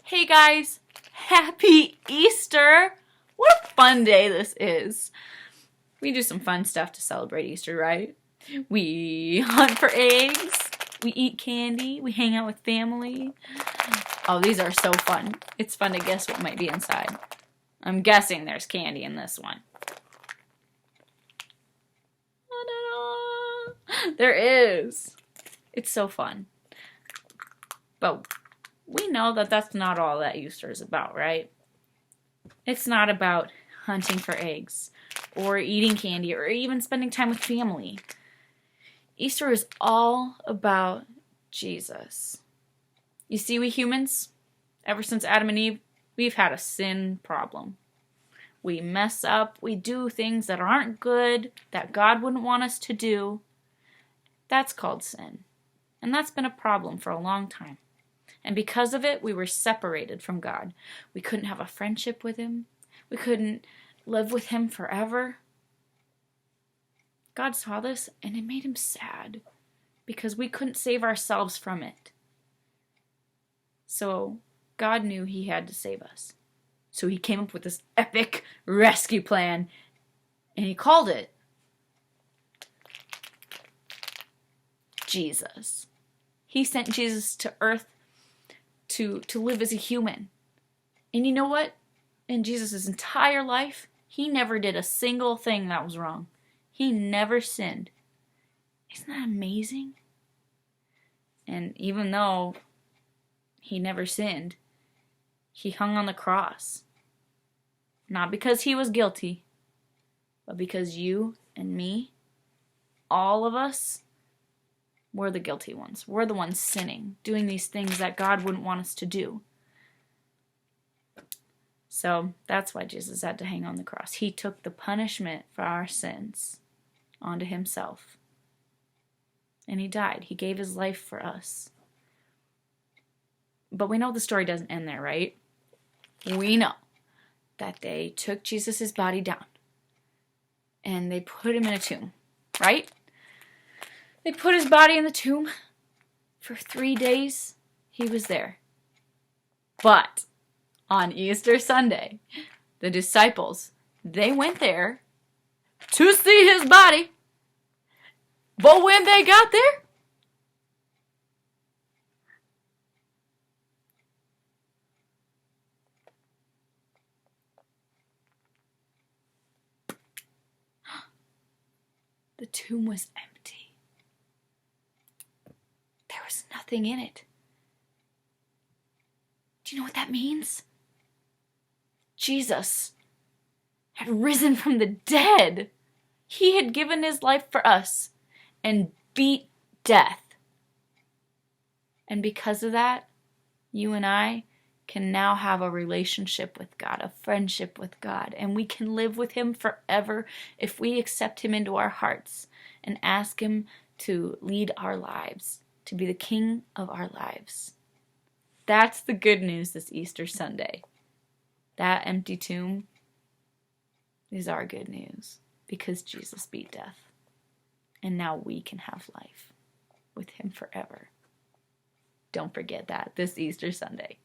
Hey guys, happy Easter! What a fun day this is. We do some fun stuff to celebrate Easter, right? We hunt for eggs, we eat candy, we hang out with family. Oh, these are so fun. It's fun to guess what might be inside. I'm guessing there's candy in this one. Ta-da! There is. It's so fun. But we know that that's not all that Easter is about, right? It's not about hunting for eggs or eating candy or even spending time with family. Easter is all about Jesus. You see, we humans, ever since Adam and Eve, we've had a sin problem. We mess up, we do things that aren't good, that God wouldn't want us to do. That's called sin. And that's been a problem for a long time. And because of it, we were separated from God. We couldn't have a friendship with Him. We couldn't live with Him forever. God saw this and it made Him sad because we couldn't save ourselves from it. So God knew He had to save us. So He came up with this epic rescue plan and He called it Jesus. He sent Jesus to earth to live as a human. And you know what? In Jesus' entire life, He never did a single thing that was wrong. He never sinned. Isn't that amazing? And even though He never sinned, He hung on the cross. Not because He was guilty, but because you and me, all of us, we're the guilty ones. We're the ones sinning, doing these things that God wouldn't want us to do. So that's why Jesus had to hang on the cross. He took the punishment for our sins onto Himself. And He died. He gave His life for us. But we know the story doesn't end there, right? We know that they took Jesus' body down and they put Him in a tomb, right? They put His body in the tomb. For 3 days, He was there. But on Easter Sunday, the disciples, they went there to see His body. But when they got there, the tomb was empty. There was nothing in it. Do you know what that means? Jesus had risen from the dead. He had given His life for us and beat death. And because of that, you and I can now have a relationship with God, a friendship with God, and we can live with Him forever if we accept Him into our hearts and ask Him to lead our lives, to be the King of our lives. That's the good news this Easter Sunday. That empty tomb is our good news because Jesus beat death. And now we can have life with Him forever. Don't forget that this Easter Sunday.